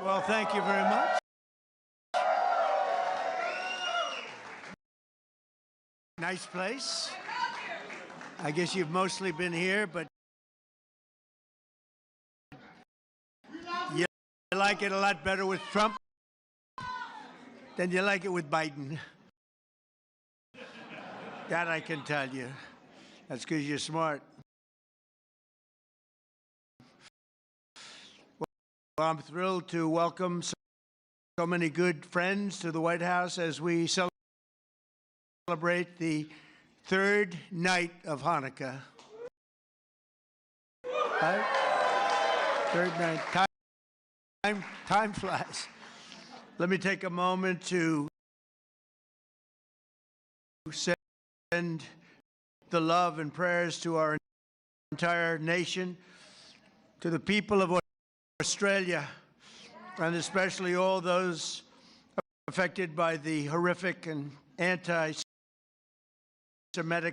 Well, thank you very much. Nice place. I guess you've mostly been here, but you like it a lot better with Trump than you like it with Biden. That I can tell you. That's because you're smart. Well, I'm thrilled to welcome so many good friends to the White House as we celebrate the third night of Hanukkah. Right? Third night. Time flies. Let me take a moment to send the love and prayers to our entire nation, to the people of Australia, and especially all those affected by the horrific and anti-Semitic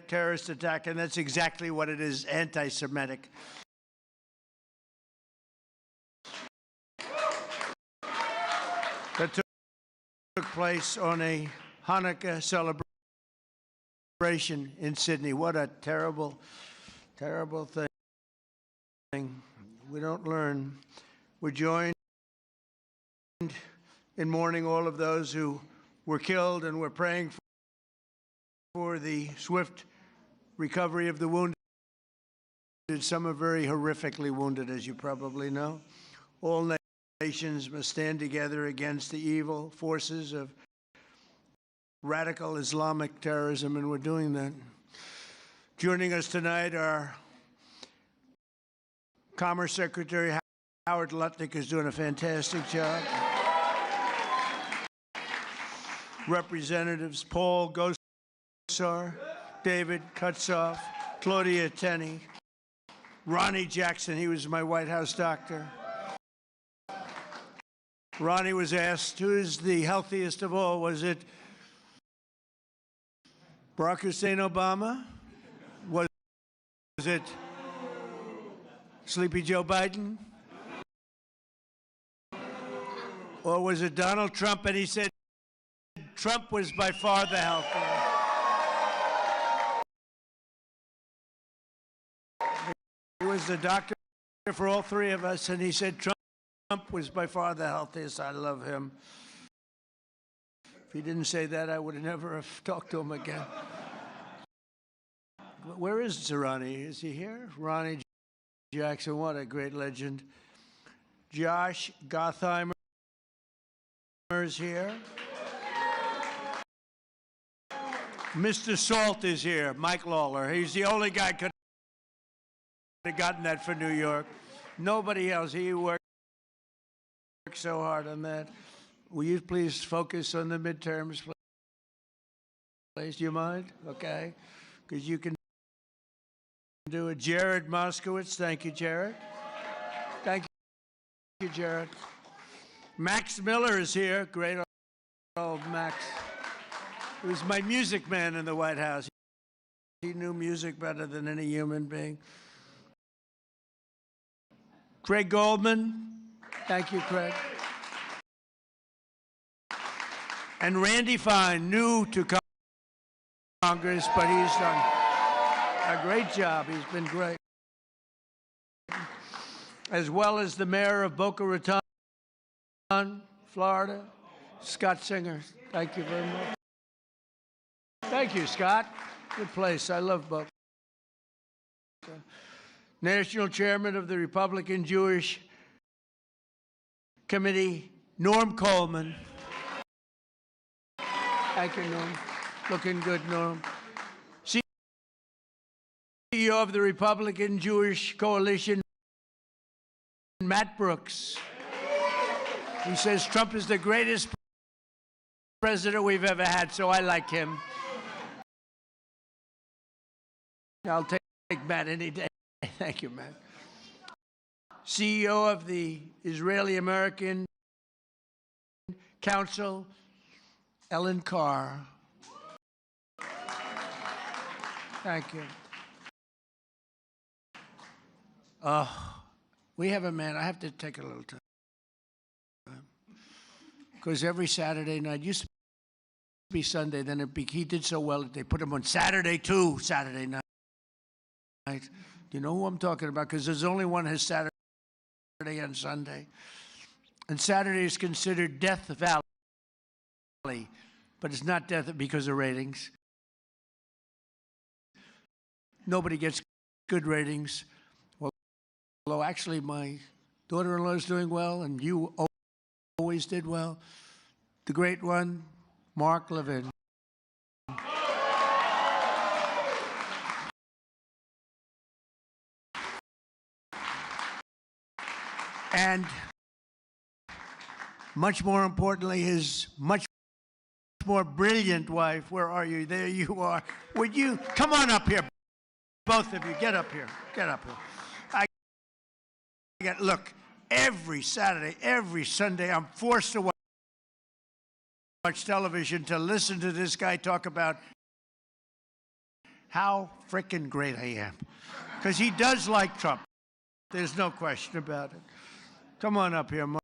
terrorist attack, and that's exactly what it is, anti-Semitic. That took place on a Hanukkah celebration in Sydney. What a terrible, terrible thing. We don't learn. We're joined in mourning all of those who were killed, and we're praying for the swift recovery of the wounded. Some are very horrifically wounded, as you probably know. All nations must stand together against the evil forces of radical Islamic terrorism, and we're doing that. Joining us tonight are Commerce Secretary Howard Lutnick, is doing a fantastic job. Representatives Paul Gosar, David Kutzoff, Claudia Tenney, Ronnie Jackson, he was my White House doctor. Ronnie was asked, who is the healthiest of all? Was it Barack Hussein Obama? Was it Sleepy Joe Biden? Or was it Donald Trump? And he said Trump was by far the healthiest. He was the doctor for all three of us, and he said Trump was by far the healthiest. I love him. If he didn't say that, I would have never have talked to him again. Where is Ronnie? Is he here? Ronnie Jackson, what a great legend. Josh Gottheimer is here. Mr. Salt is here, Mike Lawler. He's the only guy who could have gotten that for New York. Nobody else. He worked so hard on that. Will you please focus on the midterms, please? Do you mind? Okay. Because you can do it. Jared Moskowitz. Thank you, Jared. Thank you, Jared. Max Miller is here. Great old Max. He was my music man in the White House. He knew music better than any human being. Craig Goldman. Thank you, Craig. And Randy Fine, new to Congress, but he's done a great job. He's been great. As well as the mayor of Boca Raton, Florida, Scott Singer. Thank you very much. Thank you, Scott. Good place. I love Boca. National Chairman of the Republican Jewish Committee, Norm Coleman. Thank you, Norm. Looking good, Norm. CEO of the Republican Jewish Coalition, Matt Brooks. He says Trump is the greatest president we've ever had, so I like him. I'll take Matt any day. Thank you, Matt. CEO of the Israeli-American Council, Ellen Carr. Thank you. We have a man. I have to take a little time. because every Saturday night used to be Sunday, then he did so well that they put him on Saturday too, Saturday night. Do you know who I'm talking about? Because there's only one has Saturday and Sunday. And Saturday is considered Death Valley, but it's not death because of ratings. Nobody gets good ratings. Although actually my daughter-in-law is doing well, and you always did well. The great one, Mark Levin. And much more importantly, his much more brilliant wife. Where are you? There you are. Would you come on up here? Both of you, get up here. Get up here. Look, every Saturday, every Sunday, I'm forced to watch television to listen to this guy talk about how frickin' great I am. Because he does like Trump. There's no question about it. Come on up here, Mark.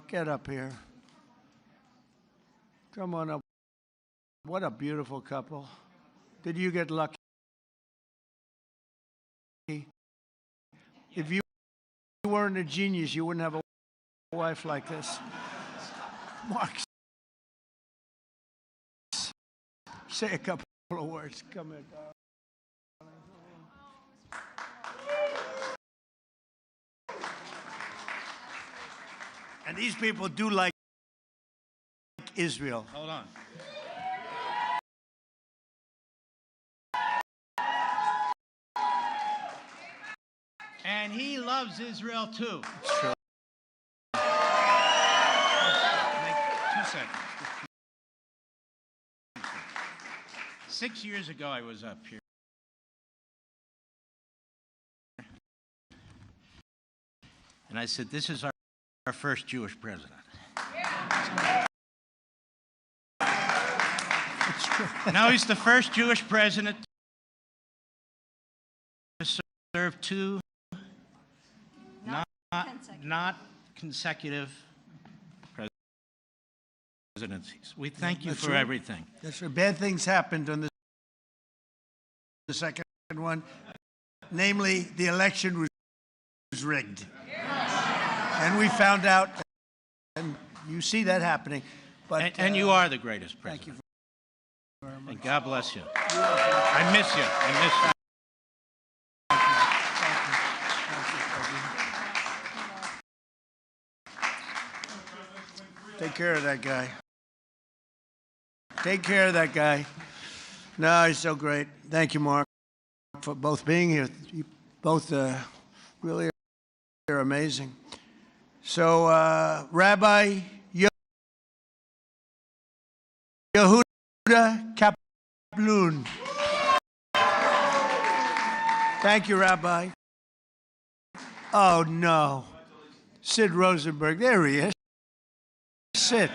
Get up here. Come on up. What a beautiful couple. Did you get lucky? If you weren't a genius, you wouldn't have a wife like this. Mark, say a couple of words. Come here, darling. And these people do like Israel. Hold on. And he loves Israel too. It's true. 2 seconds. 6 years ago, I was up here. And I said, this is our first Jewish president. It's true. Now he's the first Jewish president to serve two not consecutive presidencies. We thank you for everything. That's right. Bad things happened on the second one. Namely, the election was rigged. And we found out, and you see that happening. But and you are the greatest president. Thank you very much. And God bless you. I miss you. I miss you. Take care of that guy. Take care of that guy. No, he's so great. Thank you, Mark, for both being here. You both really are amazing. So, Rabbi Yehuda Kaplun. Thank you, Rabbi. Oh, no. Sid Rosenberg. There he is. Sid.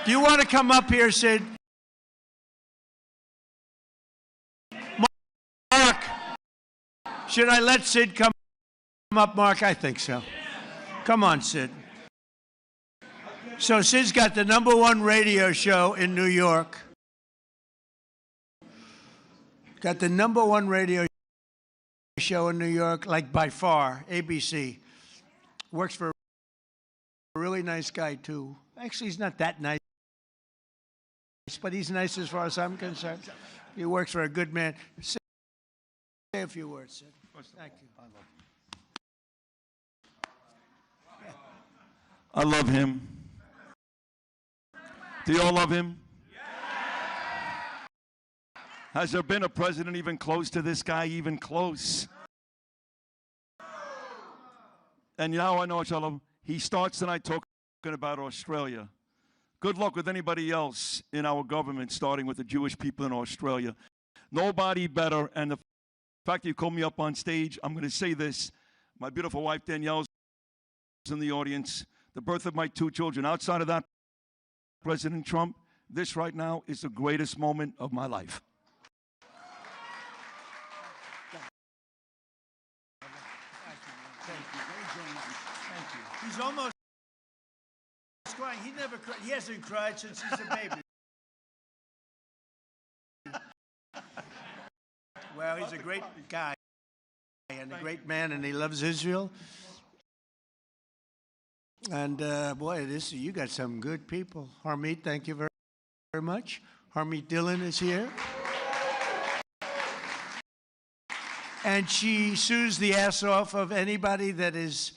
Do you want to come up here, Sid? Mark. Should I let Sid come up, Mark? I think so. Come on, Sid. So Sid's got the #1 radio show in New York. Got the #1 radio show in New York, like by far, ABC. Works for a really nice guy, too. Actually, he's not that nice, but he's nice as far as I'm concerned. He works for a good man. Say a few words, Sid. Thank you. I love him. Do you all love him? Has there been a president even close to this guy, even close? And now I know I love him. He starts tonight talking about Australia. Good luck with anybody else in our government, starting with the Jewish people in Australia. Nobody better. And the fact that you called me up on stage, I'm going to say this. My beautiful wife, Danielle, is in the audience. The birth of my 2 children. Outside of that, President Trump, this right now is the greatest moment of my life. Thank you. He's almost crying. He never cried. He hasn't cried since he's a baby. Well, he's a great guy and a great man, and he loves Israel. And boy, you got some good people. Harmeet, thank you very much. Harmeet Dillon is here. And she sues the ass off of anybody that is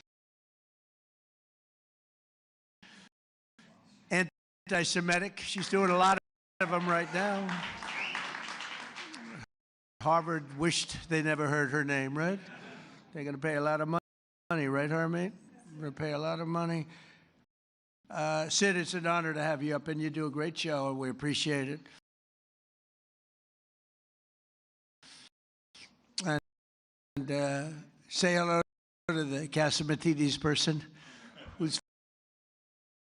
anti-Semitic. She's doing a lot of them right now. Harvard wished they never heard her name, right? They're going to pay a lot of money, right, Harmeet? We're going to pay a lot of money. Sid, it's an honor to have you up, and you do a great show, and we appreciate it. And say hello to the Casamatides person, who's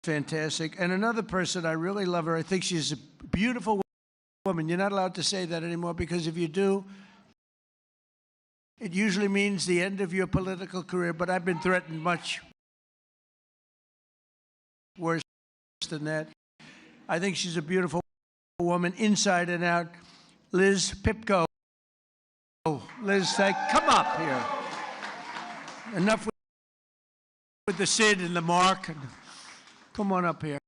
fantastic. And another person, I really love her. I think she's a beautiful woman. You're not allowed to say that anymore, because if you do, it usually means the end of your political career, but I've been threatened much worse than that. I think she's a beautiful woman, inside and out. Liz Pipko. Liz, come up here. Enough with the Sid and the Mark. Come on up here.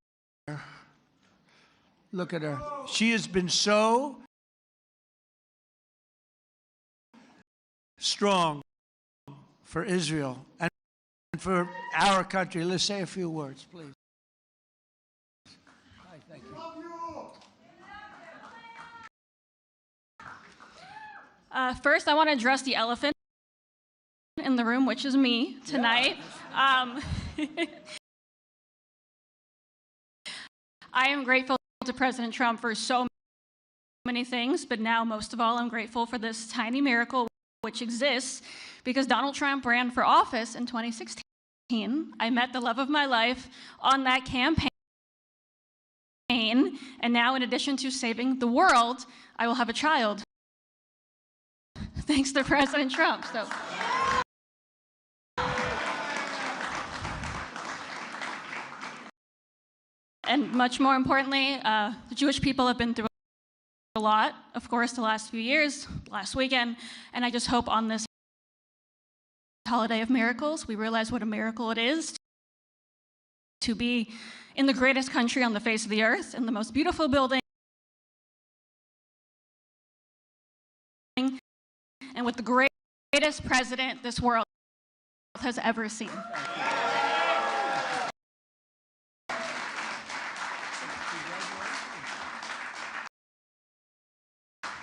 Look at her. She has been so strong for Israel and for our country. Let's say a few words, please. Hi, thank you. First, I want to address the elephant in the room, which is me tonight. I am grateful to President Trump for so many things, but now most of all, I'm grateful for this tiny miracle which exists because Donald Trump ran for office in 2016. I met the love of my life on that campaign, and now in addition to saving the world, I will have a child. Thanks to President Trump. So. And much more importantly, the Jewish people have been through a lot, of course, the last few years, last weekend, and I just hope on this holiday of miracles, we realize what a miracle it is to be in the greatest country on the face of the earth, in the most beautiful building, and with the greatest president this world has ever seen.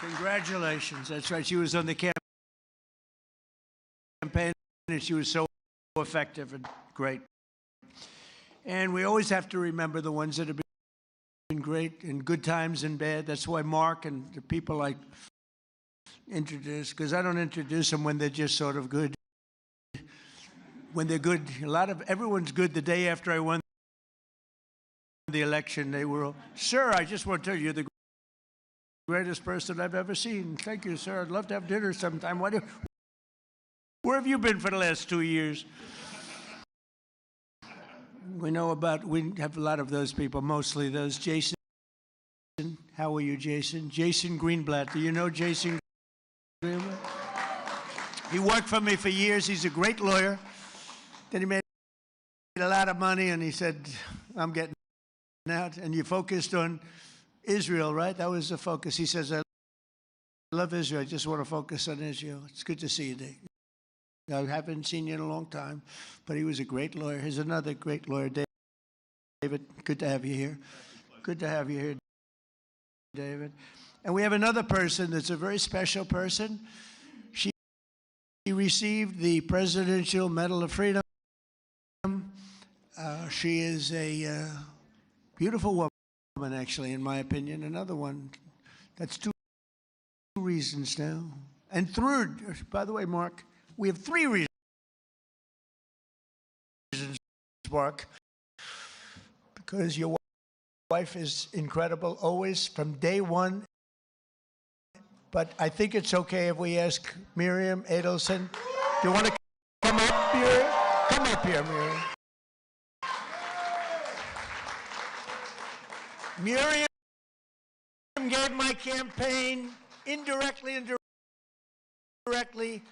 Congratulations. That's right. She was on the campaign, and she was so effective and great. And we always have to remember the ones that have been great in good times and bad. That's why Mark and the people I introduce, because I don't introduce them when they're just sort of good. When they're good, everyone's good. The day after I won the election, they were all, "Sir, I just want to tell you, you're the greatest person I've ever seen. Thank you, sir. I'd love to have dinner sometime. Where have you been for the last 2 years?" We have a lot of those people, mostly those. Jason, how are you, Jason? Jason Greenblatt. Do you know Jason Greenblatt? He worked for me for years. He's a great lawyer. Then he made a lot of money, and he said, "I'm getting out." And you focused on Israel, right? That was the focus. He says, "I love Israel. I just want to focus on Israel." It's good to see you, Dave. I haven't seen you in a long time, but he was a great lawyer. Here's another great lawyer, David. Good to have you here. Good to have you here, David. And we have another person that's a very special person. She received the Presidential Medal of Freedom. She is a beautiful woman, actually, in my opinion. Another one. That's two reasons now. And third, by the way, Mark, we have 3 reasons, Mark, because your wife is incredible, always, from day one. But I think it's okay if we ask Miriam Adelson. Do you want to come up here? Come up here, Miriam. Miriam gave my campaign indirectly and directly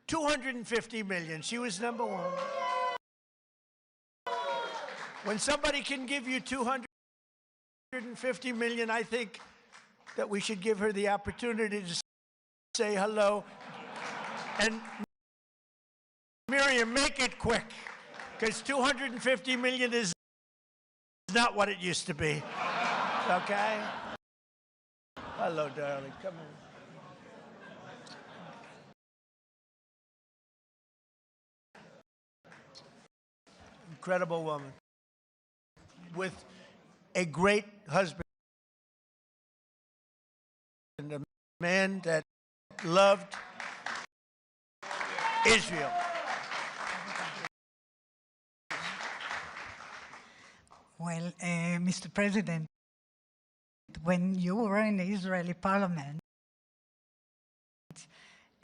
$250 million. She was number one. When somebody can give you $250 million, I think that we should give her the opportunity to say hello. And Miriam, make it quick, because $250 million is not what it used to be. Okay? Hello, darling. Come on. Incredible woman with a great husband, a man that loved Israel. Well, Mr. President, when you were in the Israeli parliament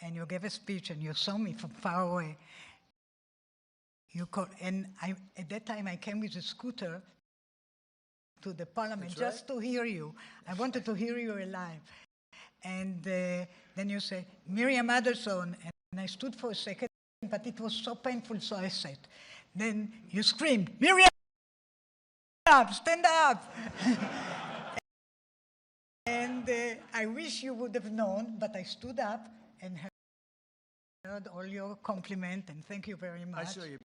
and you gave a speech and you saw me from far away, at that time I came with a scooter to the parliament just to hear you. I wanted to hear you alive. And then you say, Miriam Adelson, and I stood for a second, but it was so painful, so I sat. Then you screamed, Miriam! Stand up! And I wish you would have known, but I stood up and heard all your compliment, and thank you very much. I saw you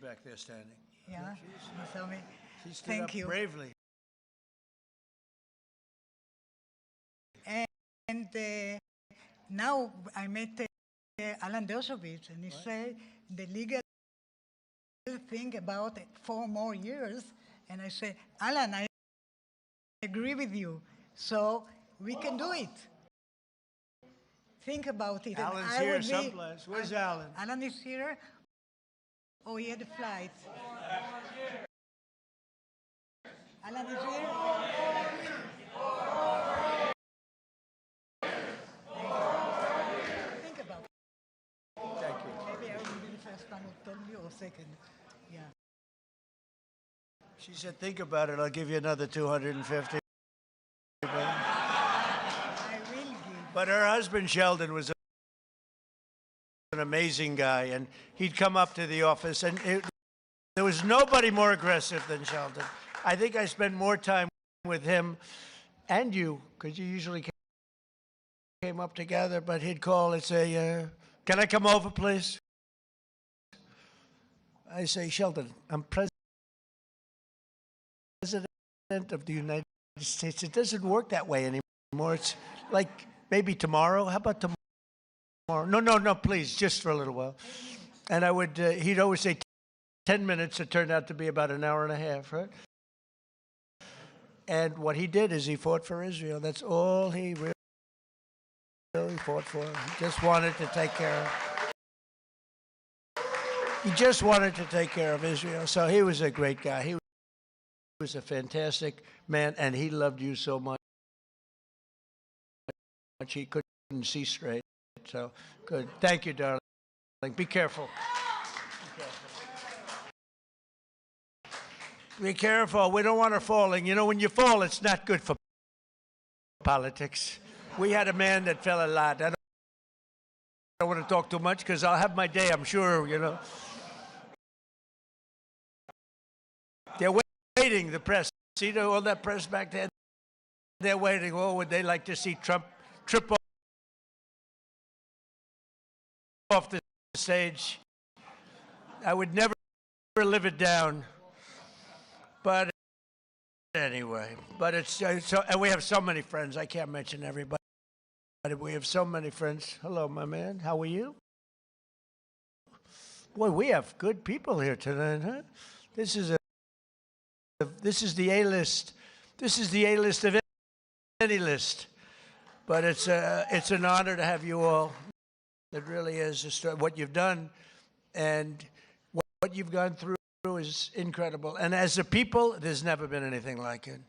back there standing. Yeah, you saw me. She stood Thank up you. bravely. And now I met Alan Dershowitz, and he said the legal thing about 4 more years, and I said, Alan, I agree with you, so we can do it. Think about it. Alan's here someplace. Where's Alan? Alan is here. Oh, he had a flight. Alan is here. Think about it. Thank you. Maybe I will be the first one who told you, or second. Yeah. She said, think about it. I'll give you another 250. I will give. But her husband, Sheldon, was an amazing guy, and he'd come up to the office, and there was nobody more aggressive than Sheldon. I think I spent more time with him and you, because you usually came up together, but he'd call and say, can I come over, please? I say, Sheldon, I'm president of the United States. It doesn't work that way anymore. It's like maybe tomorrow. How about tomorrow? No, please, just for a little while. And I would, he'd always say 10 minutes. It turned out to be about an hour and a half, right? And what he did is he fought for Israel. That's all he really fought for. He just wanted to take care of. He just wanted to take care of Israel. So he was a great guy. He was a fantastic man, and he loved you so much. He couldn't see straight. So good. Thank you, darling. Be careful. Be careful. We don't want her falling. You know, when you fall, it's not good for politics. We had a man that fell a lot. I don't want to talk too much because I'll have my day, I'm sure, you know. They're waiting, the press. See all that press back there? They're waiting. Oh, would they like to see Trump trip off the stage? I would never live it down. But anyway, it's so, and we have so many friends. I can't mention everybody. We have so many friends. Hello, my man. How are you? Boy, we have good people here tonight, huh? This is the A-list. This is the A-list of any list. But it's an honor to have you all. It really is. What you've done and what you've gone through is incredible. And as a people, there's never been anything like it.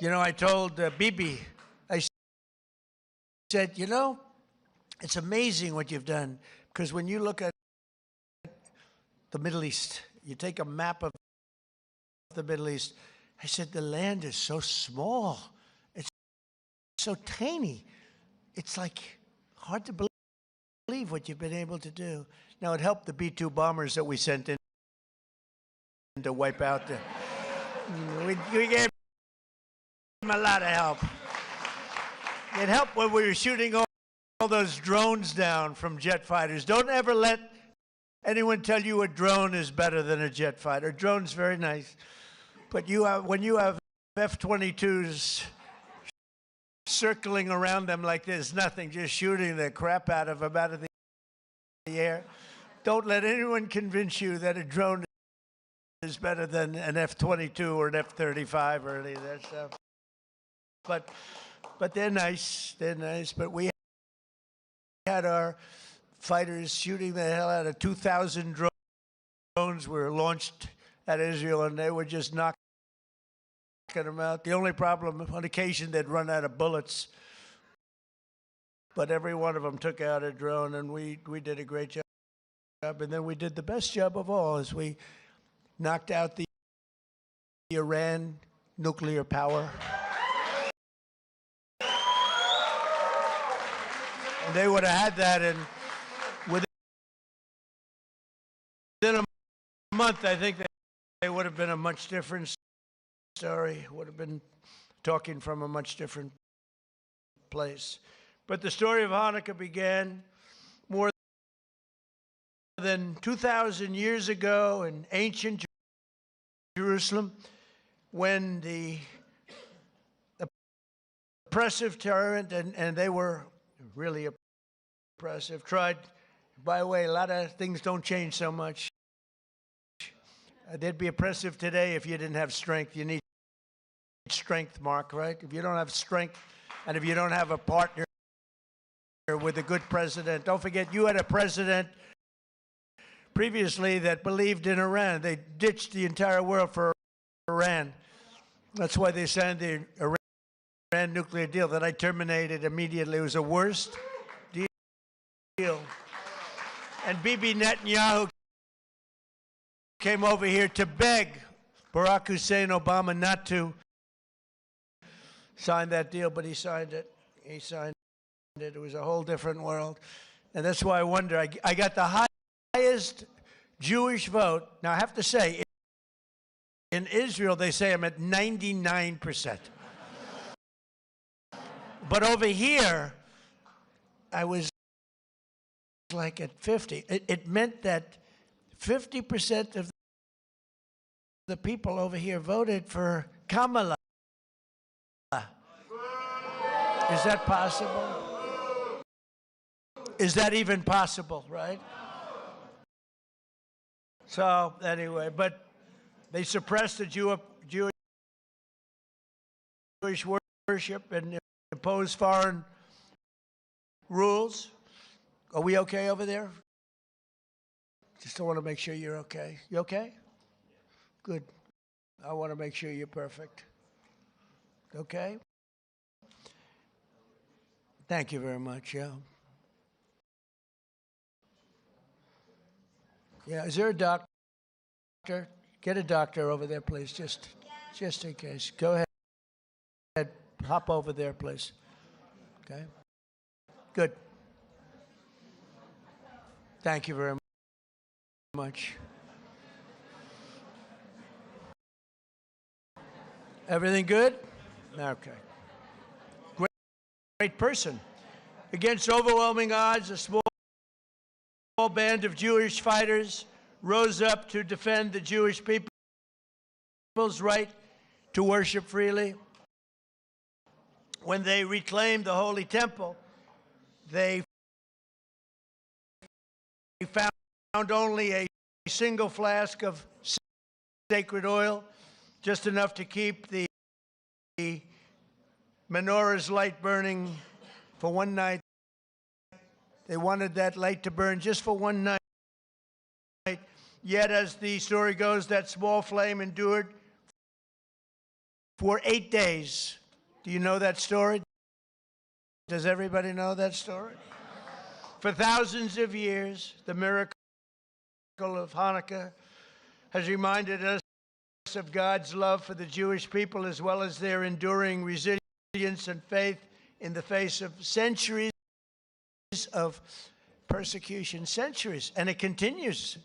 You know, I told Bibi, I said, you know, it's amazing what you've done. Because when you look at the Middle East, you take a map of the Middle East, I said, the land is so small. It's so tiny. It's like hard to believe what you've been able to do. Now, it helped the B-2 bombers that we sent in to wipe out the... We gave them a lot of help. It helped when we were shooting all those drones down from jet fighters. Don't ever let anyone tell you a drone is better than a jet fighter. A drone's very nice. But when you have F-22s circling around them like there's nothing, just shooting the crap out of them out of the air, don't let anyone convince you that a drone is better than an F-22 or an F-35 or any of that stuff. But they're nice. They're nice. But we had our fighters shooting the hell out of 2,000 drones were launched at Israel, and they were just knocking them out. The only problem, on occasion, they'd run out of bullets. But every one of them took out a drone, and we did a great job. And then we did the best job of all, is we knocked out the Iran nuclear power. And they would have had that, and within a month, I think they would have been a much different story, would have been talking from a much different place. But the story of Hanukkah began more than 2,000 years ago in ancient Jerusalem, when the oppressive tyrant, and they were really oppressive, tried, by the way, a lot of things don't change so much. They'd be oppressive today if you didn't have strength. You need strength, Mark, right? If you don't have strength, and if you don't have a partner with a good president, don't forget you had a president previously that believed in Iran. They ditched the entire world for Iran. That's why they signed the Iran nuclear deal that I terminated immediately. It was the worst deal. And Bibi Netanyahu came over here to beg Barack Hussein Obama not to sign that deal, but he signed it. He signed it. It was a whole different world. And that's why I wonder, I got the highest Jewish vote. Now, I have to say, in Israel, they say I'm at 99%. But over here, I was like at 50. It meant that 50% of the people over here voted for Kamala. Is that possible? Is that even possible, right? So, anyway, but they suppressed the Jewish worship and imposed foreign rules. Are we okay over there? Just want to make sure you're okay. You okay? Good. I want to make sure you're perfect. Okay? Thank you very much, yeah. Yeah, is there a doctor? Get a doctor over there, please, just in case. Go ahead. Hop over there, please. Okay? Good. Thank you very much. Everything good? Okay. Great person. Against overwhelming odds, a small band of Jewish fighters rose up to defend the Jewish people's right to worship freely. When they reclaimed the Holy Temple, they found only a single flask of sacred oil, just enough to keep the Menorah's light burning for one night. They wanted that light to burn just for one night. Yet, as the story goes, that small flame endured for 8 days. Do you know that story? Does everybody know that story? For thousands of years, the miracle of Hanukkah has reminded us of God's love for the Jewish people, as well as their enduring resilience and faith in the face of centuries of persecution, centuries, and it continues.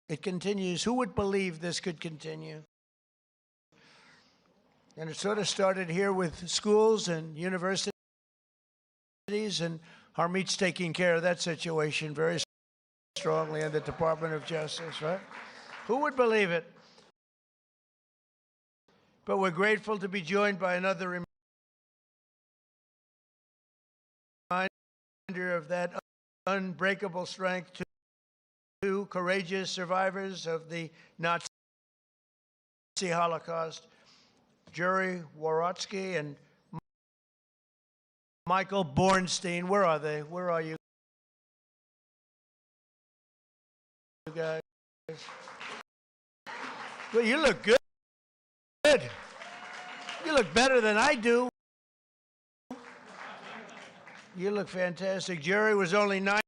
It continues. Who would believe this could continue? And it sort of started here with schools and universities, and Harmeet's taking care of that situation very strongly in the Department of Justice, right? Who would believe it? But we're grateful to be joined by another reminder of that unbreakable strength to two courageous survivors of the Nazi Holocaust, Jerry Worotsky and Michael Bornstein. Where are they? Where are you guys? Well, you look good. You look better than I do. You look fantastic. Jerry was only 9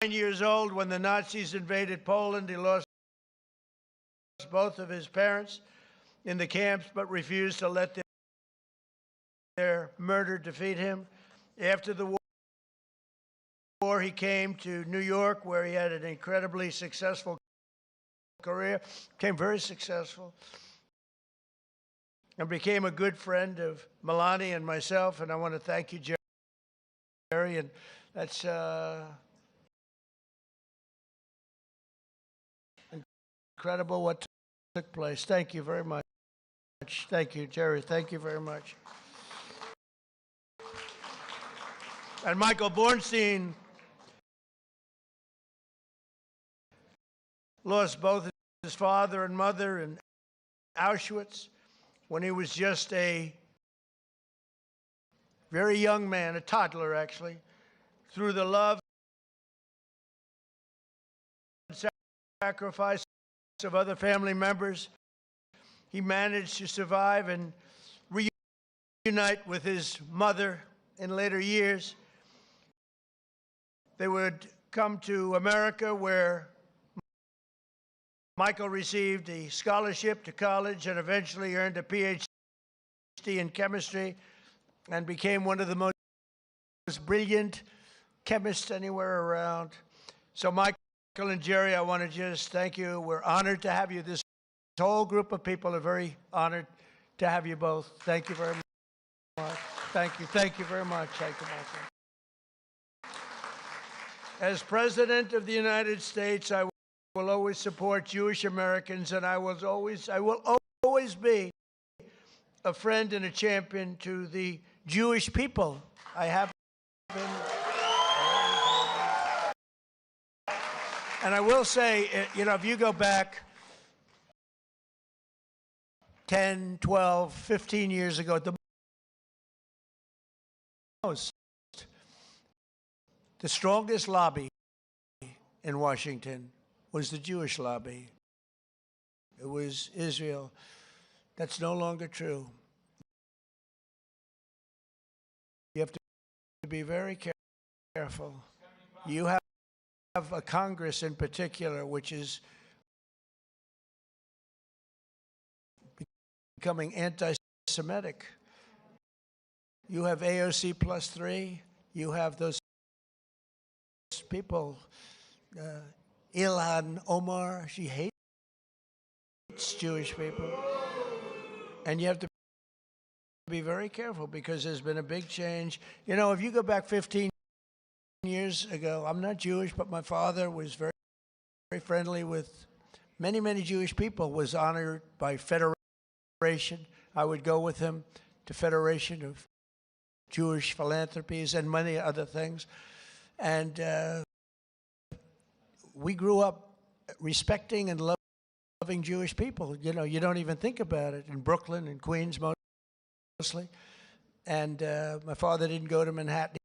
years old when the Nazis invaded Poland. He lost both of his parents in the camps, but refused to let their murder defeat him. After the war, he came to New York, where he had an incredibly successful career, became very successful, and became a good friend of Melania and myself, and I want to thank you, Jerry, and that's incredible what took place. Thank you very much. Thank you, Jerry. Thank you very much. And Michael Bornstein lost both his father and mother in Auschwitz when he was just a very young man, a toddler actually. Through the love and sacrifice of other family members, he managed to survive and reunite with his mother in later years. They would come to America, where Michael received a scholarship to college and eventually earned a PhD in chemistry and became one of the most brilliant chemists anywhere around. So Michael and Jerry, I want to just thank you. We're honored to have you. This whole group of people are very honored to have you both. Thank you very much. Thank you. Thank you very much. Thank you, Michael. As President of the United States, I will always support Jewish Americans, and I will always be a friend and a champion to the Jewish people. I have been. And I will say, you know, if you go back 10, 12, 15 years ago, the strongest lobby in Washington was the Jewish lobby. It was Israel. That's no longer true. You have to be very careful. You have a Congress in particular, which is becoming anti-Semitic. You have AOC +3. You have those people, Ilhan Omar, she hates Jewish people. And you have to be very careful because there's been a big change. You know, if you go back 15 years ago, I'm not Jewish, but my father was very, very friendly with many, many Jewish people, was honored by Federation. I would go with him to Federation of Jewish Philanthropies and many other things. And we grew up respecting and loving Jewish people. You know, you don't even think about it. In Brooklyn and Queens mostly. And my father didn't go to Manhattan.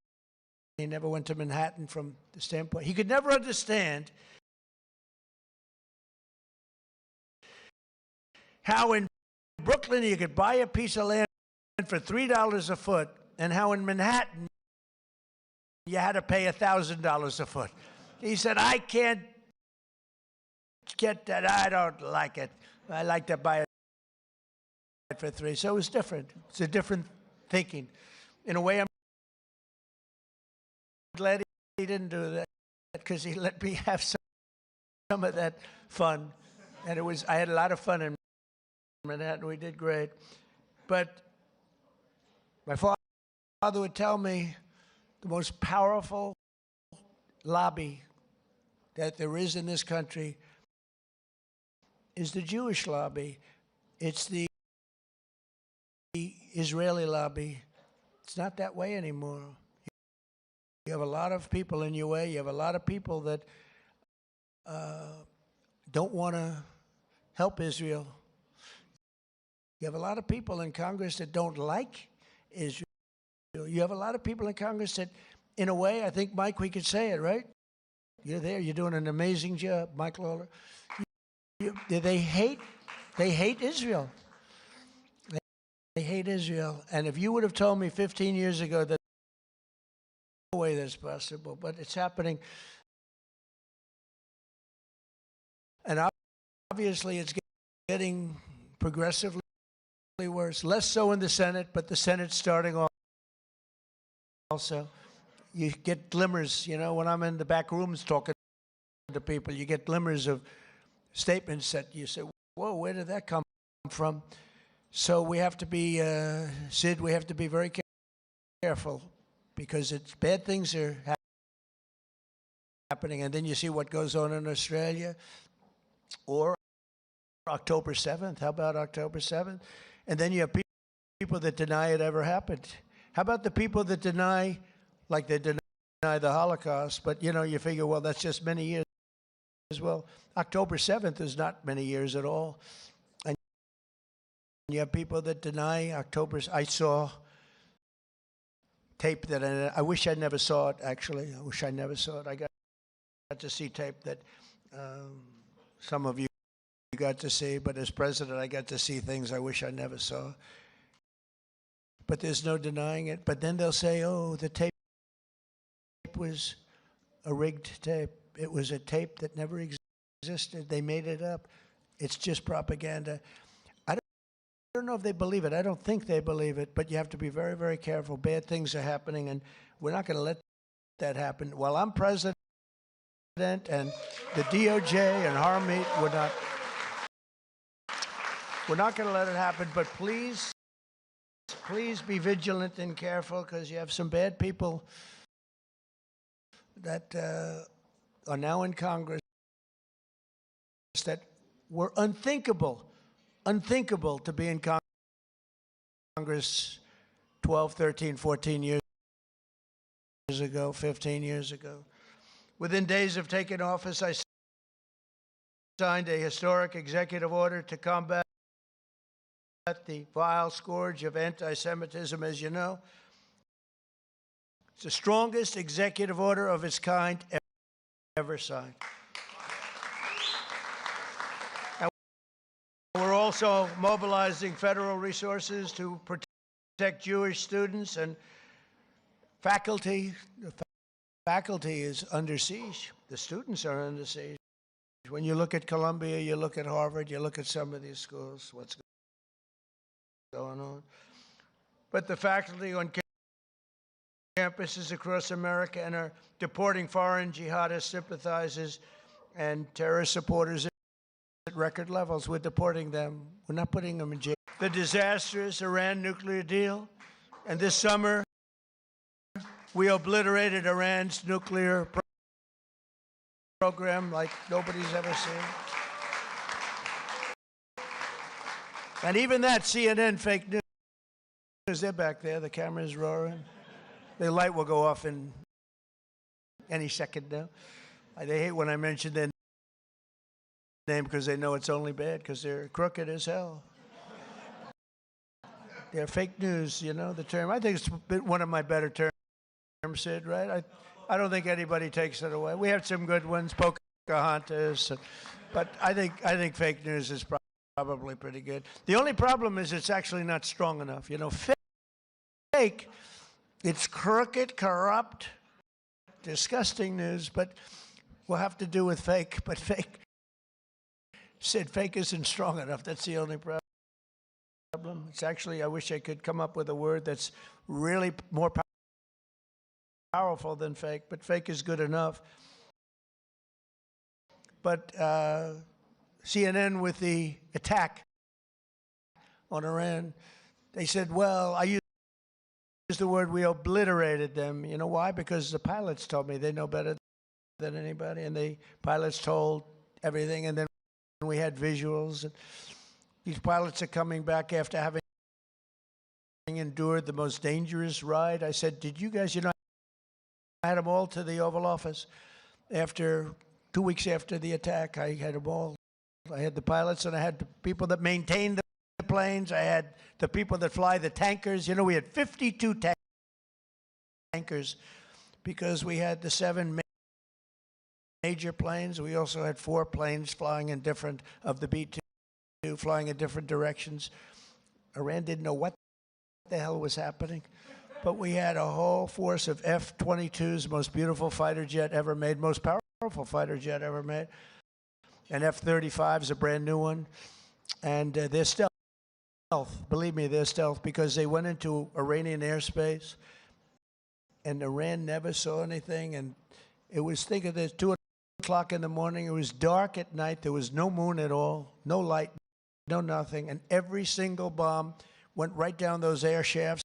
He never went to Manhattan from the standpoint. He could never understand how in Brooklyn you could buy a piece of land for $3 a foot, and how in Manhattan you had to pay $1,000 a foot. He said, I can't get that. I don't like it. I like to buy it for 3. So it was different. It's a different thinking. In a way, I'm glad he didn't do that because he let me have some of that fun. And I had a lot of fun in Manhattan. We did great. But my father would tell me the most powerful lobby that there is in this country is the Jewish lobby. It's the Israeli lobby. It's not that way anymore. You have a lot of people in your way. You have a lot of people that don't want to help Israel. You have a lot of people in Congress that don't like Israel. You have a lot of people in Congress that, in a way, I think, Mike, we could say it, right? You're there. You're doing an amazing job, Mike Lawler. They hate Israel. They hate Israel. And if you would have told me 15 years ago that no way that's possible, but it's happening. And obviously it's getting progressively worse. Less so in the Senate, but the Senate's starting off also. You get glimmers, you know, when I'm in the back rooms talking to people, you get glimmers of statements that you say, whoa, where did that come from? So we have to be, Sid, we have to be very careful because bad things are happening. And then you see what goes on in Australia or October 7th. How about October 7th? And then you have people that deny it ever happened. How about the people that deny, like they deny the Holocaust, but, you know, you figure, well, that's just many years. Well, October 7th is not many years at all. And you have people that deny October. I saw tape that I wish I never saw it, actually. I wish I never saw it. I got to see tape that some of you got to see, but as president, I got to see things I wish I never saw. But there's no denying it. But then they'll say, oh, the tape was a rigged tape. It was a tape that never existed. They made it up. It's just propaganda. I don't know if they believe it. I don't think they believe it, but you have to be very, very careful. Bad things are happening, and we're not going to let that happen. While I'm president and the DOJ and Harmeet, we're not going to let it happen, but please be vigilant and careful because you have some bad people that are now in Congress that were unthinkable to be in Congress 12, 13, 14 years ago, 15 years ago. Within days of taking office, I signed a historic executive order to combat the vile scourge of anti-Semitism, as you know. It's the strongest executive order of its kind ever signed. And we're also mobilizing federal resources to protect Jewish students and faculty. The faculty is under siege. The students are under siege. When you look at Columbia, you look at Harvard, you look at some of these schools, what's going on. But the faculty on campuses across America and are deporting foreign jihadist sympathizers and terrorist supporters at record levels. We're deporting them. We're not putting them in jail. The disastrous Iran nuclear deal, and this summer we obliterated Iran's nuclear program like nobody's ever seen. And even that CNN fake news, they're back there, the camera's roaring. The light will go off in any second now. They hate when I mention their name because they know it's only bad because they're crooked as hell. They're fake news, you know, the term. I think it's one of my better terms, Sid, right? I don't think anybody takes it away. We have some good ones, Pocahontas, but I think fake news is probably pretty good. The only problem is it's actually not strong enough. You know, fake, it's crooked, corrupt, disgusting news, but we'll have to do with fake. But fake said fake isn't strong enough. That's the only problem. It's actually, I wish I could come up with a word that's really more powerful than fake, but fake is good enough. But CNN with the attack on Iran, they said, well, I used the word we obliterated them. You know why? Because the pilots told me they know better than anybody, and the pilots told everything, and then we had visuals. And these pilots are coming back after having endured the most dangerous ride. I said, did you guys, I had them all to the Oval Office. After 2 weeks after the attack, I had them all. I had the pilots, and I had the people that maintained the planes. I had the people that fly the tankers. We had 52 tankers because we had the 7 major planes. We also had 4 planes flying in different, of the B-2, flying in different directions. Iran didn't know what the hell was happening. But we had a whole force of F-22s, most beautiful fighter jet ever made, most powerful fighter jet ever made. And F-35 is a brand new one. And they're stealth. Believe me, they're stealth because they went into Iranian airspace and Iran never saw anything. And it was, think of this, 2 o'clock in the morning. It was dark at night. There was no moon at all, no light, no nothing. And every single bomb went right down those air shafts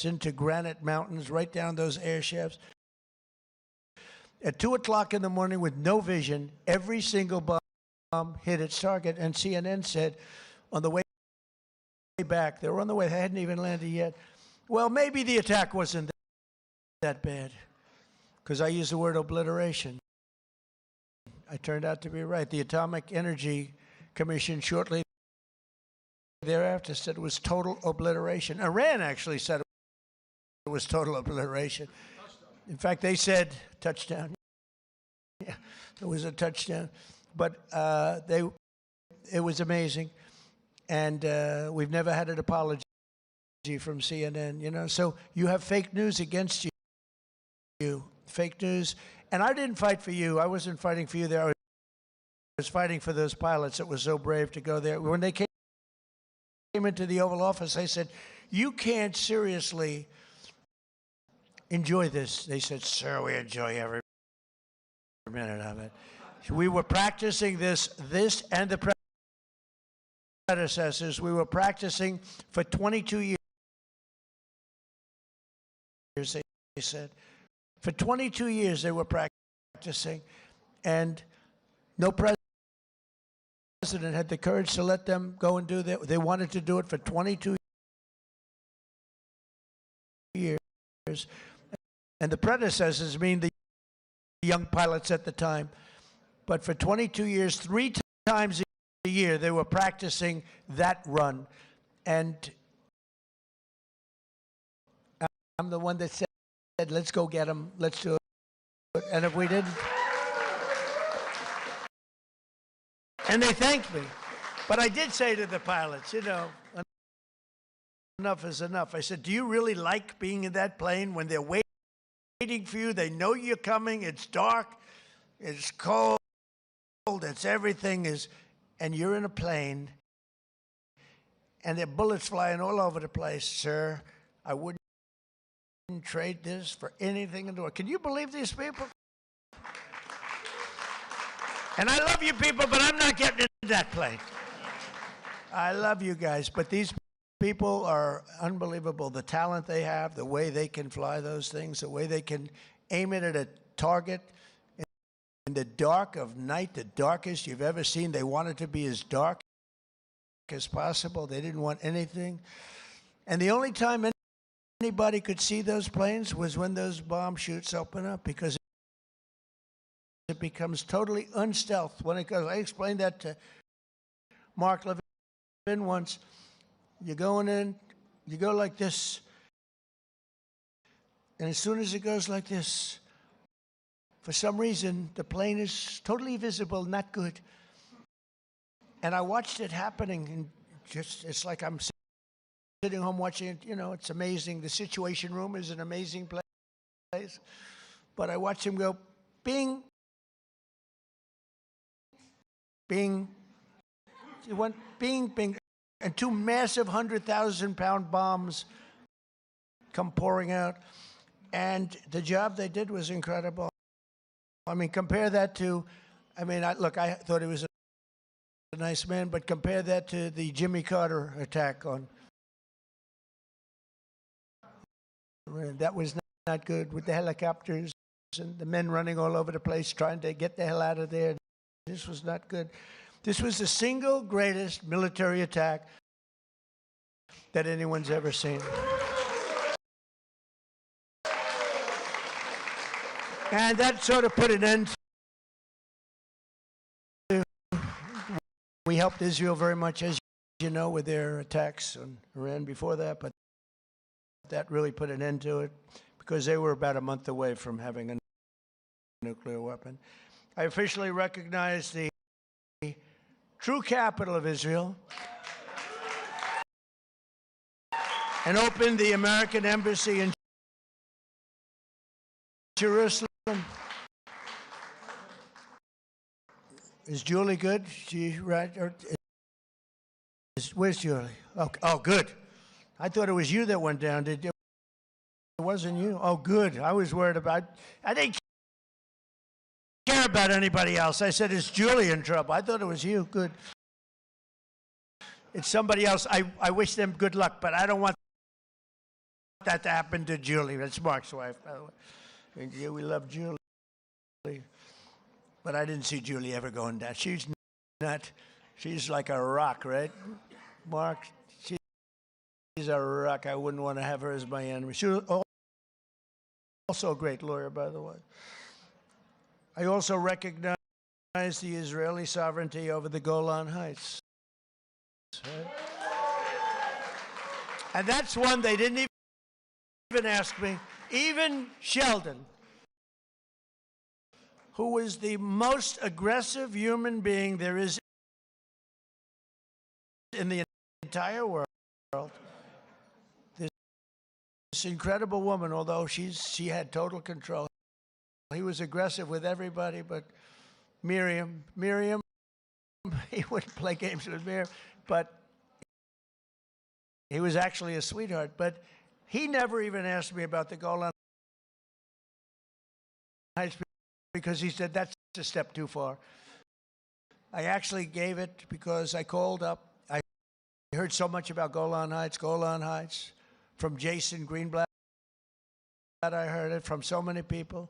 into granite mountains, right down those air shafts. At 2 o'clock in the morning with no vision, every single bomb hit its target. And CNN said on the way back, they were on the way, they hadn't even landed yet, well, maybe the attack wasn't that bad, because I used the word obliteration. I turned out to be right. The Atomic Energy Commission shortly thereafter said it was total obliteration. Iran actually said it was total obliteration. In fact, they said touchdown. Yeah, it was a touchdown. But it was amazing. And we've never had an apology from CNN, So you have fake news against you. Fake news. And I didn't fight for you. I wasn't fighting for you there. I was fighting for those pilots that were so brave to go there. When they came into the Oval Office, I said, you can't seriously enjoy this. They said, sir, we enjoy every minute of it. We were practicing this and the predecessors. We were practicing for 22 years, they said. For 22 years they were practicing, and no president had the courage to let them go and do that. They wanted to do it for 22 years. And the predecessors mean the young pilots at the time. But for 22 years, 3 times a year, they were practicing that run. And I'm the one that said, let's go get them, let's do it. And if we didn't, and they thanked me. But I did say to the pilots, enough is enough. I said, do you really like being in that plane when they're waiting for you? They know you're coming. It's dark. It's cold. It's everything is, and you're in a plane, and there are bullets flying all over the place, sir. I wouldn't trade this for anything in the world. Can you believe these people? And I love you people, but I'm not getting in that plane. I love you guys, but these people are unbelievable. The talent they have, the way they can fly those things, the way they can aim it at a target in the dark of night, the darkest you've ever seen. They wanted to be as dark as possible. They didn't want anything. And the only time anybody could see those planes was when those bomb chutes open up, because it becomes totally unstealth when it goes. I explained that to Mark Levin once. You're going in, you go like this, and as soon as it goes like this, for some reason, the plane is totally visible, not good. And I watched it happening, and it's like I'm sitting home watching it. It's amazing. The Situation Room is an amazing place. But I watched him go, bing, bing, It went bing, bing, and two massive 100,000-pound bombs come pouring out. And the job they did was incredible. I mean, compare that to, look, I thought he was a nice man, but compare that to the Jimmy Carter attack on. That was not good, with the helicopters and the men running all over the place trying to get the hell out of there. This was not good. This was the single greatest military attack that anyone's ever seen. And that sort of put an end to, we helped Israel very much, as you know, with their attacks on Iran before that, but that really put an end to it because they were about a month away from having a nuclear weapon. I officially recognize the true capital of Israel and opened the American embassy in Jerusalem. Is Julie good? She right? Where's Julie? Oh, good. I thought it was you that went down. It wasn't you? Oh, good. I was worried about. I didn't care about anybody else. I said, is Julie in trouble? I thought it was you. Good. It's somebody else. I wish them good luck, but I don't want that to happen to Julie. That's Mark's wife, by the way. And yeah, we love Julie. But I didn't see Julie ever going down. She's not. She's like a rock, right? Mark, she's a rock. I wouldn't want to have her as my enemy. She was also a great lawyer, by the way. I also recognize the Israeli sovereignty over the Golan Heights. Right? And that's one they didn't even ask me. Even Sheldon, who was the most aggressive human being there is in the entire world, this incredible woman, although she had total control. He was aggressive with everybody, but Miriam, he wouldn't play games with Miriam, but he was actually a sweetheart. But he never even asked me about the Golan Heights because he said that's a step too far. I actually gave it because I called up. I heard so much about Golan Heights, from Jason Greenblatt. I heard it from so many people.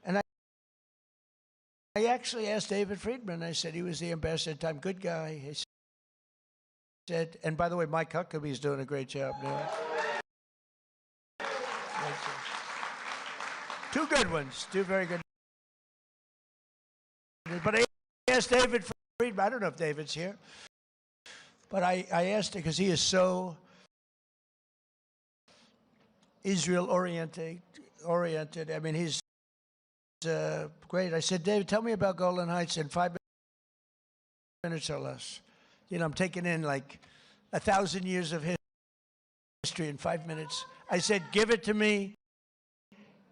And I actually asked David Friedman. I said, he was the ambassador at the time, good guy. He said, and by the way, Mike Huckabee's doing a great job now. Two good ones, two very good. But I asked David Friedman, I don't know if David's here, but I asked him because he is so Israel-oriented. I mean, he's great. I said, David, tell me about Golan Heights in 5 minutes or less. You know, I'm taking in like 1,000 years of history in 5 minutes. I said, give it to me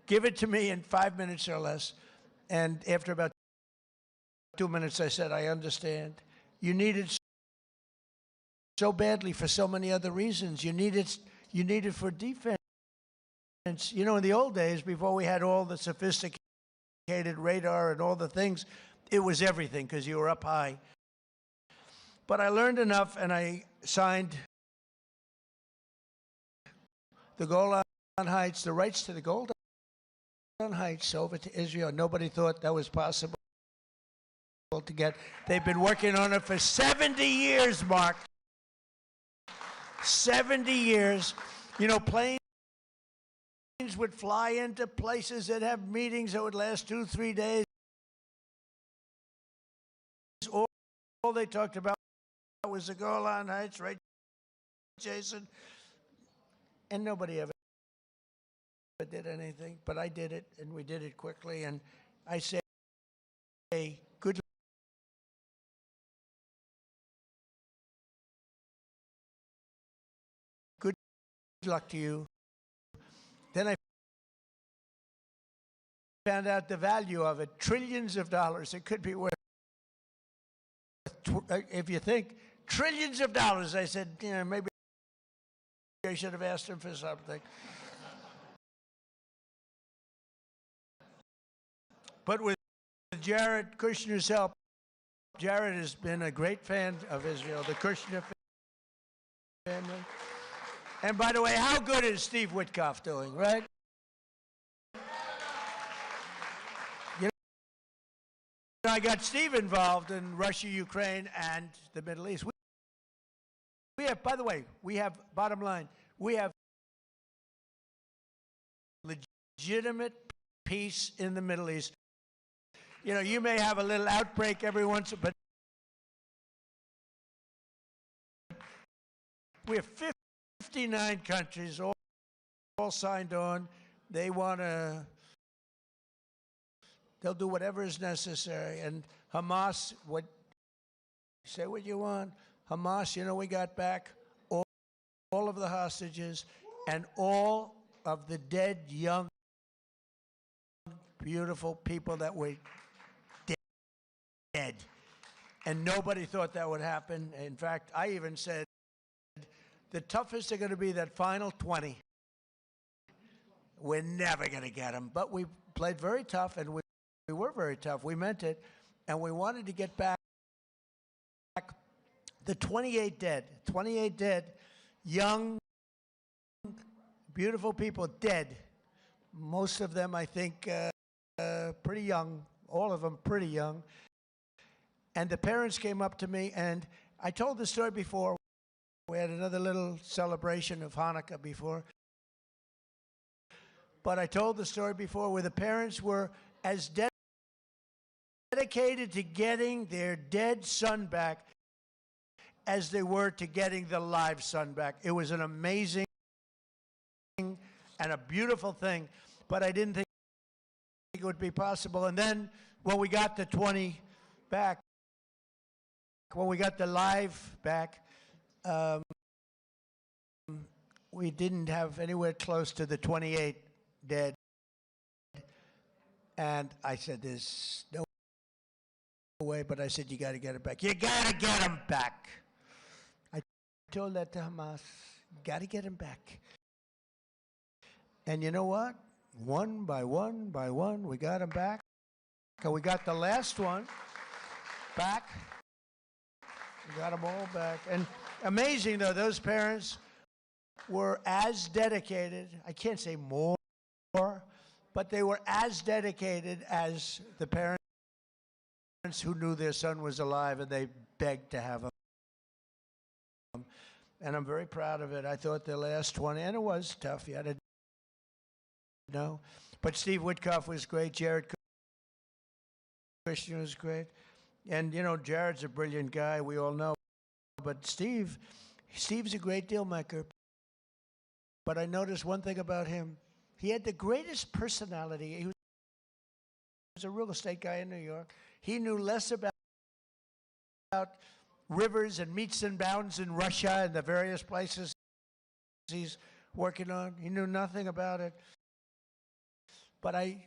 in 5 minutes or less. And after about 2 minutes, I said, I understand. You need it so badly for so many other reasons. You need it for defense. You know, in the old days, before we had all the sophisticated radar and all the things, it was everything because you were up high. But I learned enough, and I signed the Golan Heights, the rights to the Golan Heights over to Israel. Nobody thought that was possible to get. They've been working on it for 70 years, Mark. 70 years. You know, planes would fly into places that have meetings that would last 2-3 days. All they talked about was the Golan Heights, right, Jason? And nobody ever did anything, but I did it, and we did it quickly. And I say, hey, good luck to you. Then I found out the value of it, trillions of dollars. It could be worth, if you think, trillions of dollars. I said, you know, maybe I should have asked him for something. But with Jared Kushner's help, Jared has been a great fan of Israel, the Kushner family. And by the way, how good is Steve Witkoff doing, right? You know, I got Steve involved in Russia, Ukraine, and the Middle East. We have, by the way, bottom line, we have legitimate peace in the Middle East. You know, you may have a little outbreak every once, but we have 59 countries all signed on. They want to, they'll do whatever is necessary. And Hamas, say what you want. Hamas, you know, we got back all of the hostages and all of the dead, young, beautiful people that were dead. And nobody thought that would happen. In fact, I even said, the toughest are going to be that final 20. We're never going to get them. But we played very tough, and we were very tough. We meant it. And we wanted to get back the 28 dead. 28 dead, young, beautiful people dead. Most of them, I think, pretty young. All of them pretty young. And the parents came up to me, and I told the story before. We had another little celebration of Hanukkah before. But I told the story before where the parents were as dedicated to getting their dead son back as they were to getting the live son back. It was an amazing and a beautiful thing, but I didn't think it would be possible. And then when we got the 20 back, when we got the live back, we didn't have anywhere close to the 28 dead. And I said, there's no way, but I said, you got to get it back. You got to get them back. I told that to Hamas, got to get them back. And you know what? One by one by one, we got them back. And we got the last one back. We got them all back. And amazing, though, those parents were as dedicated, I can't say more, but they were as dedicated as the parents who knew their son was alive, and they begged to have him. And I'm very proud of it. I thought the last 20, and it was tough, you had to know. But Steve Witkoff was great. Jared Kushner was great. And, you know, Jared's a brilliant guy, we all know. But Steve's a great deal maker. But I noticed one thing about him. He had the greatest personality. He was a real estate guy in New York. He knew less about rivers and meets and bounds in Russia and the various places he's working on. He knew nothing about it. But I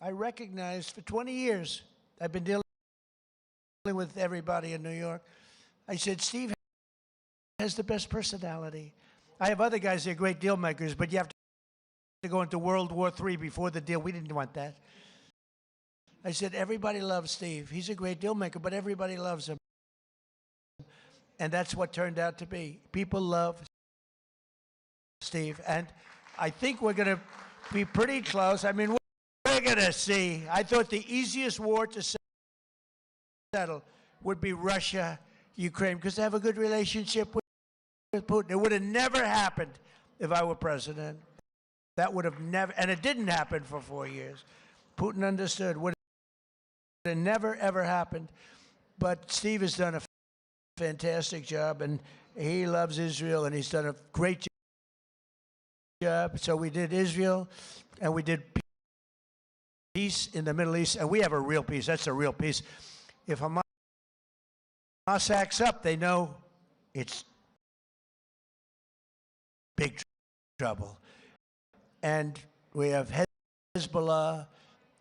recognized for 20 years, I've been dealing with everybody in New York. I said, Steve has the best personality. I have other guys that are great deal makers, but you have to go into World War III before the deal. We didn't want that. I said, everybody loves Steve. He's a great deal maker, but everybody loves him. And that's what turned out to be. People love Steve. And I think we're going to be pretty close. I mean, we're going to see. I thought the easiest war to settle would be Russia, Ukraine, because they have a good relationship with Putin. It would have never happened if I were president. That would have never, and it didn't happen for 4 years. Putin understood. Would have never, ever happened. But Steve has done a fantastic job, and he loves Israel, and he's done a great job. So we did Israel, and we did peace in the Middle East, and we have a real peace. That's a real peace. If Hamas acts up, they know it's big trouble. And we have Hezbollah,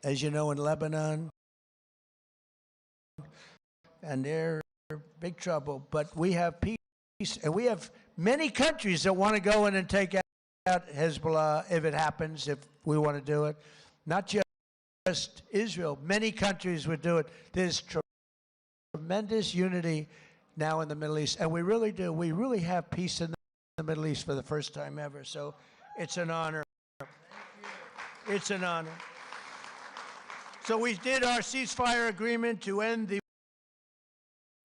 as you know, in Lebanon, and they're big trouble. But we have peace, and we have many countries that want to go in and take out Hezbollah if it happens, if we want to do it. Not just Israel. Many countries would do it. There's tremendous unity now in the Middle East, and we really do. We really have peace in the Middle East for the first time ever, so it's an honor. It's an honor. So we did our ceasefire agreement to end the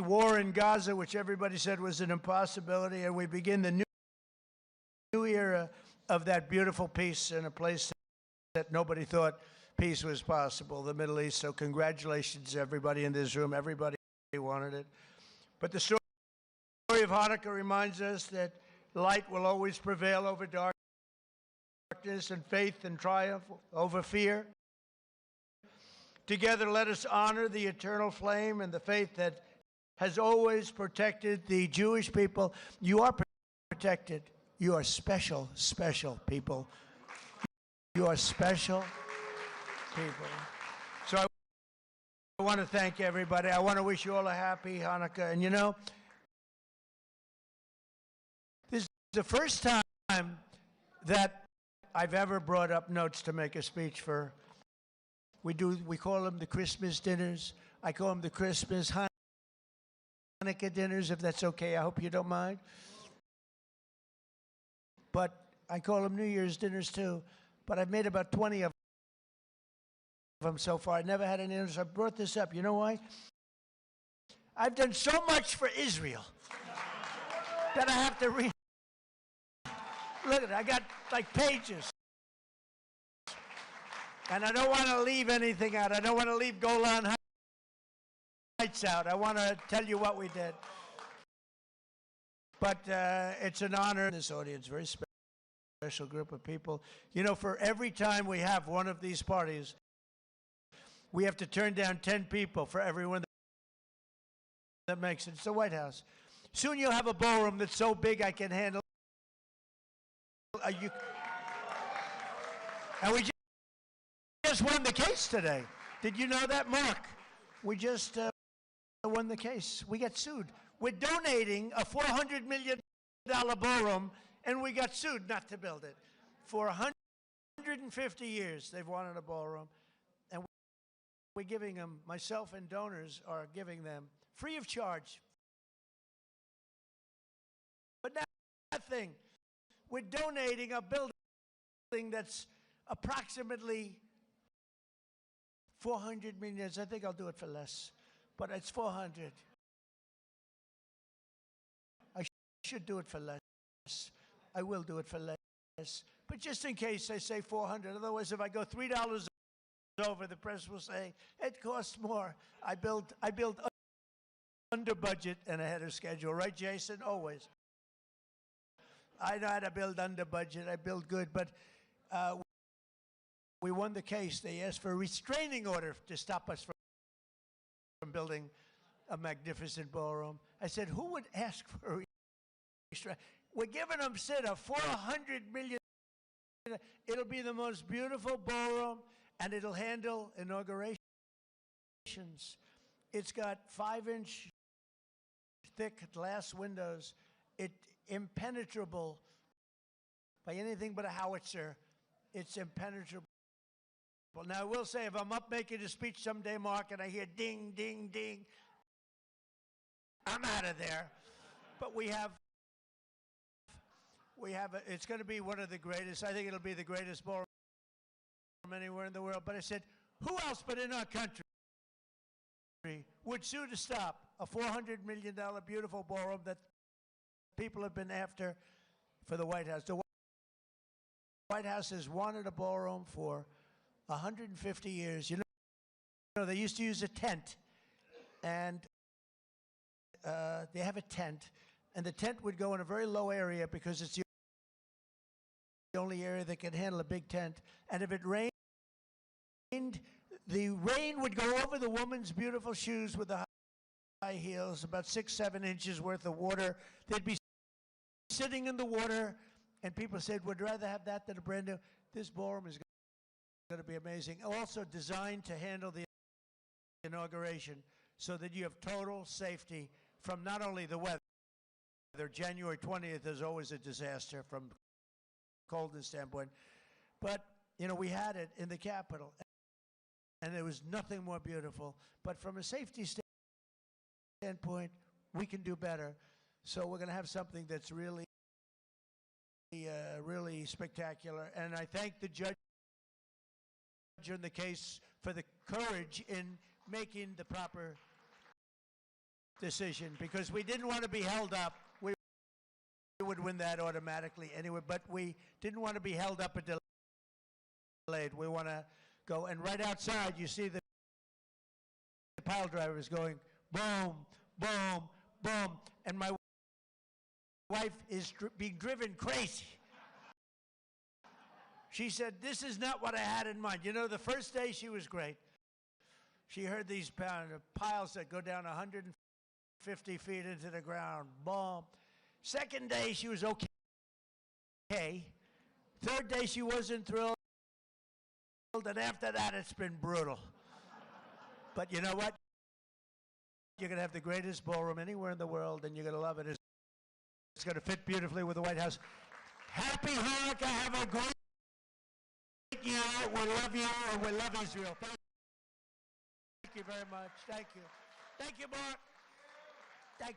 war in Gaza, which everybody said was an impossibility, and we begin the new era of that beautiful peace in a place that nobody thought peace was possible, the Middle East. So congratulations, everybody in this room. Everybody wanted it. But the story of Hanukkah reminds us that light will always prevail over darkness, and faith and triumph over fear. Together, let us honor the eternal flame and the faith that has always protected the Jewish people. You are protected. You are special, special people. You are special people. So I want to thank everybody. I want to wish you all a happy Hanukkah. And you know, this is the first time that I've ever brought up notes to make a speech for. We call them the Christmas dinners. I call them the Christmas Hanukkah dinners, if that's okay. I hope you don't mind. But I call them New Year's dinners too. But I've made about 20 of them so far. I never had any others. I brought this up. You know why? I've done so much for Israel that I have to read. Look at it. I got like pages. And I don't want to leave anything out. I don't want to leave Golan Heights out. I want to tell you what we did. But it's an honor in this audience, very special group of people. You know, for every time we have one of these parties, we have to turn down 10 people for everyone that makes it. It's the White House. Soon you'll have a ballroom that's so big I can handle. And we just won the case today. Did you know that, Mark? We just won the case. We got sued. We're donating a $400 million ballroom, and we got sued not to build it. For 150 years, they've wanted a ballroom, and we're giving them, myself and donors are giving them, free of charge. But nothing. We're donating a building that's approximately 400 million. I think I'll do it for less, but it's 400. I should do it for less. I will do it for less. But just in case I say 400, otherwise if I go $3 over, the press will say, it costs more. I build under budget and ahead of schedule. Right, Jason? Always. I know how to build under budget. I build good, but we won the case. They asked for a restraining order to stop us from building a magnificent ballroom. I said, who would ask for a restraining? We're giving them, Sid, a $400 million. It'll be the most beautiful ballroom, and it'll handle inaugurations. It's got 5-inch thick glass windows. It's impenetrable by anything but a howitzer. It's impenetrable. Now, I will say, if I'm up making a speech someday, Mark, and I hear ding, ding, ding, I'm out of there. But it's going to be one of the greatest. I think it'll be the greatest ballroom anywhere in the world. But I said, who else but in our country would sue to stop a $400 million beautiful ballroom that people have been after for the White House? The White House has wanted a ballroom for 150 years. You know, they used to use a tent, and they have a tent, and the tent would go in a very low area because it's the only area that can handle a big tent. And if it rained, the rain would go over the woman's beautiful shoes with the high heels, about 6-7 inches worth of water. They'd be sitting in the water, and people said, would rather have that than a brand new. This ballroom is going to be amazing. Also designed to handle the inauguration so that you have total safety from not only the weather. January 20th is always a disaster from coldness standpoint. But, you know, we had it in the Capitol, and there was nothing more beautiful. But from a safety standpoint, we can do better. So we're going to have something that's really, really spectacular. And I thank the judge in the case for the courage in making the proper decision, because we didn't want to be held up. We would win that automatically anyway, but we didn't want to be held up or delayed. We want to go, and right outside you see the pile drivers going boom, boom, boom, and my wife is being driven crazy. She said, "This is not what I had in mind." You know, the first day she was great. She heard these piles that go down 150 feet into the ground. Boom. Second day, she was okay. Third day, she wasn't thrilled. And after that, it's been brutal. But you know what? You're going to have the greatest ballroom anywhere in the world, and you're going to love it. It's going to fit beautifully with the White House. Happy Hanukkah. Have a great year. We love you, and we love Israel. Thank you very much. Thank you. Thank you, Mark. Thank you.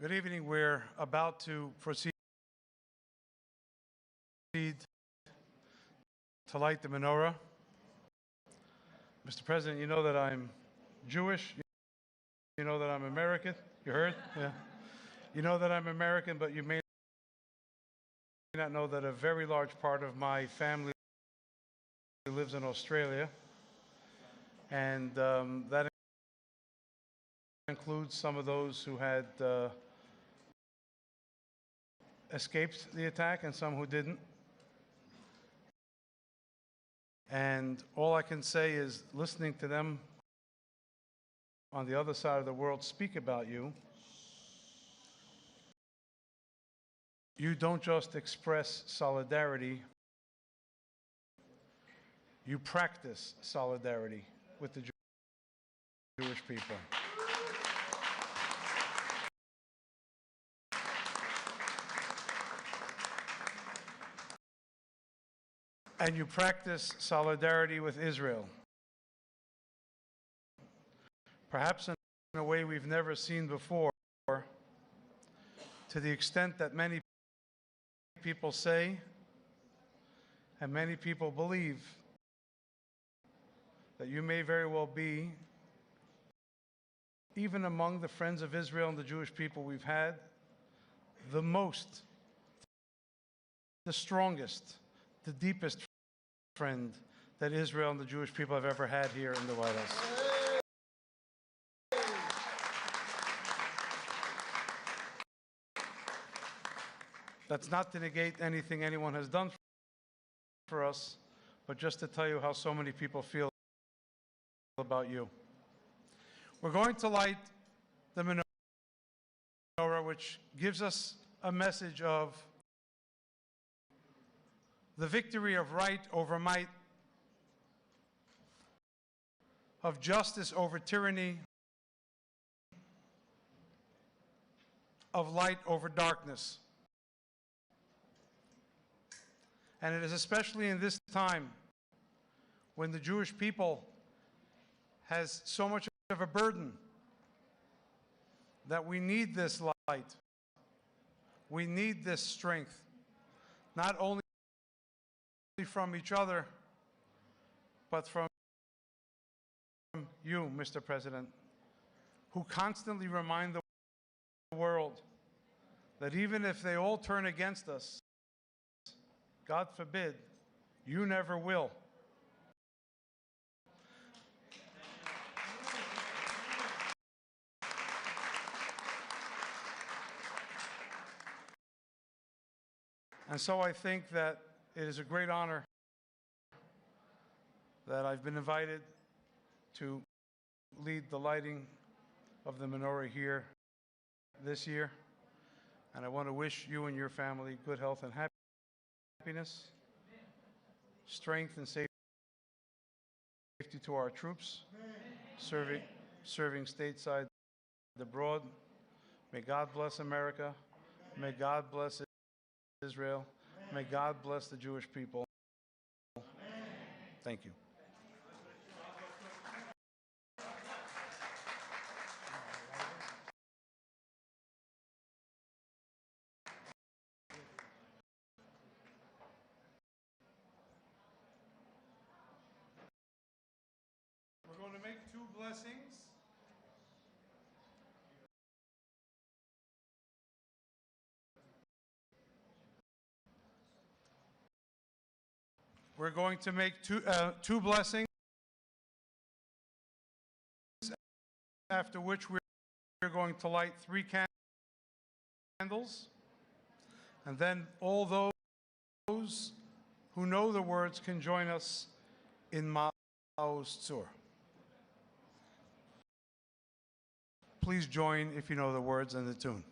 Good evening. We're about to proceed to light the menorah. Mr. President, you know that I'm Jewish. You know that I'm American. You heard? Yeah. You know that I'm American, but you may not know that a very large part of my family lives in Australia. And that includes some of those who had escaped the attack and some who didn't. And all I can say is, listening to them on the other side of the world speak about you, you don't just express solidarity, you practice solidarity with the Jewish people. and you practice solidarity with Israel. Perhaps in a way we've never seen before, to the extent that many people say and many people believe that you may very well be, even among the friends of Israel and the Jewish people we've had, the most, the strongest, the deepest friend that Israel and the Jewish people have ever had here in the White House. That's not to negate anything anyone has done for us, but just to tell you how so many people feel about you. We're going to light the Menorah, which gives us a message of the victory of right over might, of justice over tyranny, of light over darkness. And it is especially in this time when the Jewish people has so much of a burden that we need this light. We need this strength, not only from each other, but from you, Mr. President, who constantly remind the world that even if they all turn against us, God forbid, you never will. And so I think that it is a great honor that I've been invited to lead the lighting of the menorah here this year. And I want to wish you and your family good health and happiness, strength and safety to our troops, serving stateside and abroad. May God bless America. May God bless Israel. May God bless the Jewish people. Thank you. We're going to make two blessings. We're going to make two blessings, after which we're going to light 3 candles. And then all those who know the words can join us in Ma'oz Tzur. Please join if you know the words and the tune.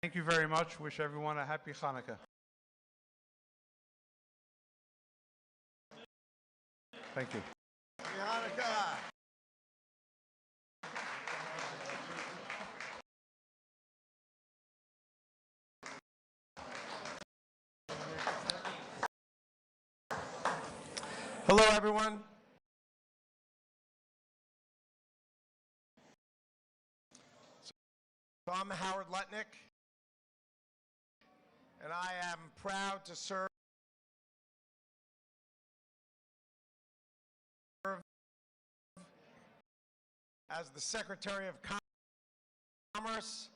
Thank you very much. Wish everyone a happy Hanukkah. Thank you. Happy Hanukkah. Hello, everyone. So I'm Howard Lutnick, and I am proud to serve as the Secretary of Commerce